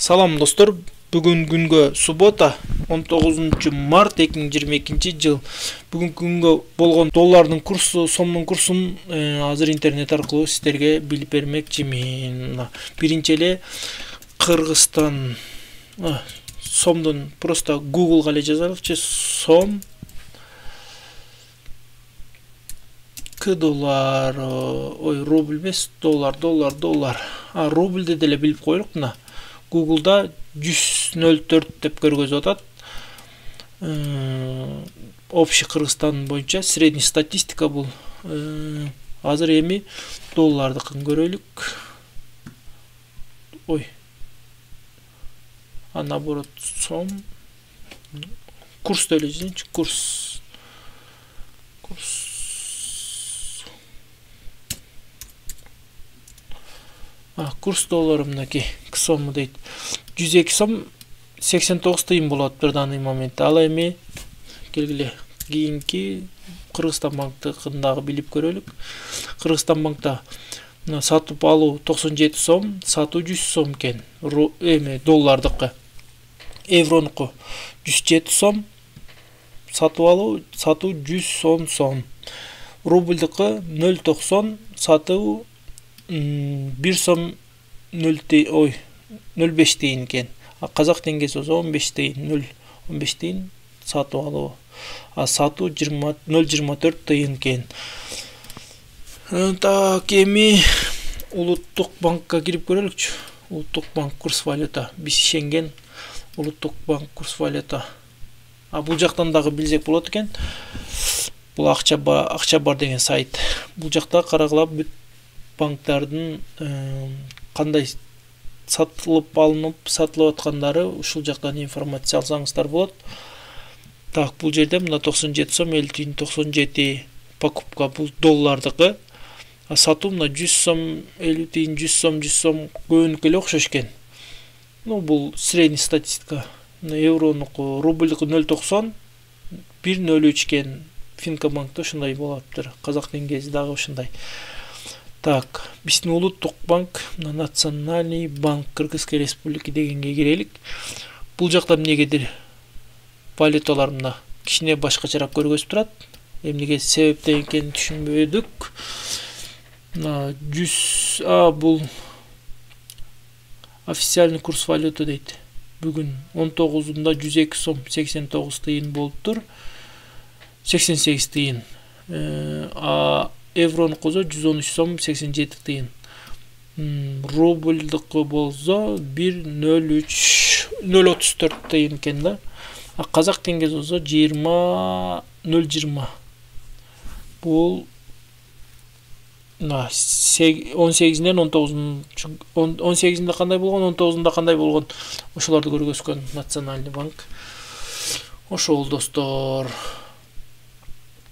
Салам достор, бүгүн күнгө суббота 19 март 2022 жыл. Бүгүн күнгө болгон доллардын курсу, сомдун курсун азыр интернет аркылуу сиздерге билип бермекчимин. Биринчи эле Кыргызстан сомдун просто Google эле жазалычы, сом к доллар, рубль эмес, доллар. Рубльди деле билип коелук мына. Google'da 100.04 деп көргөзүп атат. Общий Кыргызстан боюнча средний статистика бул. Азыр эми доллардыкын көрөлүк. Наоборот, сом курс төлөйсүнчү, курс. Курс доллары мынакей, к сому дейт. 102 сом 89 тыйын болот бир данный моментте. Ал эми келгиле кийинки Кыргызстан банктыкындагы билип көрөлүк. Кыргызстан банкта сатып алуу 97 сом, сатуу 100 сом экен. Доллардыкы. Евронуку 107 сом, сатып алуу, сатуу 110 сом. Рубльдыкы 0.90, сатуу 1 сом 0.05 тыйын экен. Казак теңгеси болсо 15 тыйын, 0.15 тыйын сатып алуу. Сатуу 0.24 тыйын экен. Так, эми улуттук банкка кирип көрөлүкчү. Улуттук банк курс валюта. Биз ишенген улуттук банк курс валюта. Бул жактан дагы билсек болот экен. Бул акча бар деген сайт. Бул жакта карагыла бүт банктардын кандай сатылып алынып, сатылып аткандары ушул жактан информация алсаңыздар болот. Так, бул жерде мына 97 сом 50 тыйын, 97 покупка бул доллардыкы. Сатуу мына 100 сом 50 тыйын, 100 сом көбүнүкү эле окшош экен. Бул средний статистика. Евронуку, рубльдыкы 0.90, 1.03 экен. Финкомбанкта ушундай болоптур. Казак теңгеси дагы ушундай. Так, биздин улуттук банк, Национальный банк Кыргызской Республики дегенге кирелик. Бул жакта эмнегедир валюталар мына кичине башкачараак көргөзүп турат. Эмнеге себептен экенин түшүнбөдүк. 100 бул официальный курс валюты дейт. Бүгүн 19-unda 102 сом 89 тыйын болуптур. 88 тыйын. Евронуку 113 сом 87 тыйын. Рубльдыкы болсо 1.034 тыйын экен да. Казак теңгеси болсо 0.20. Бул 18-ден 18-де кандай болгон, 19-да кандай болгон, ошолорду көргөзгөн Национальный банк. Ошол достор.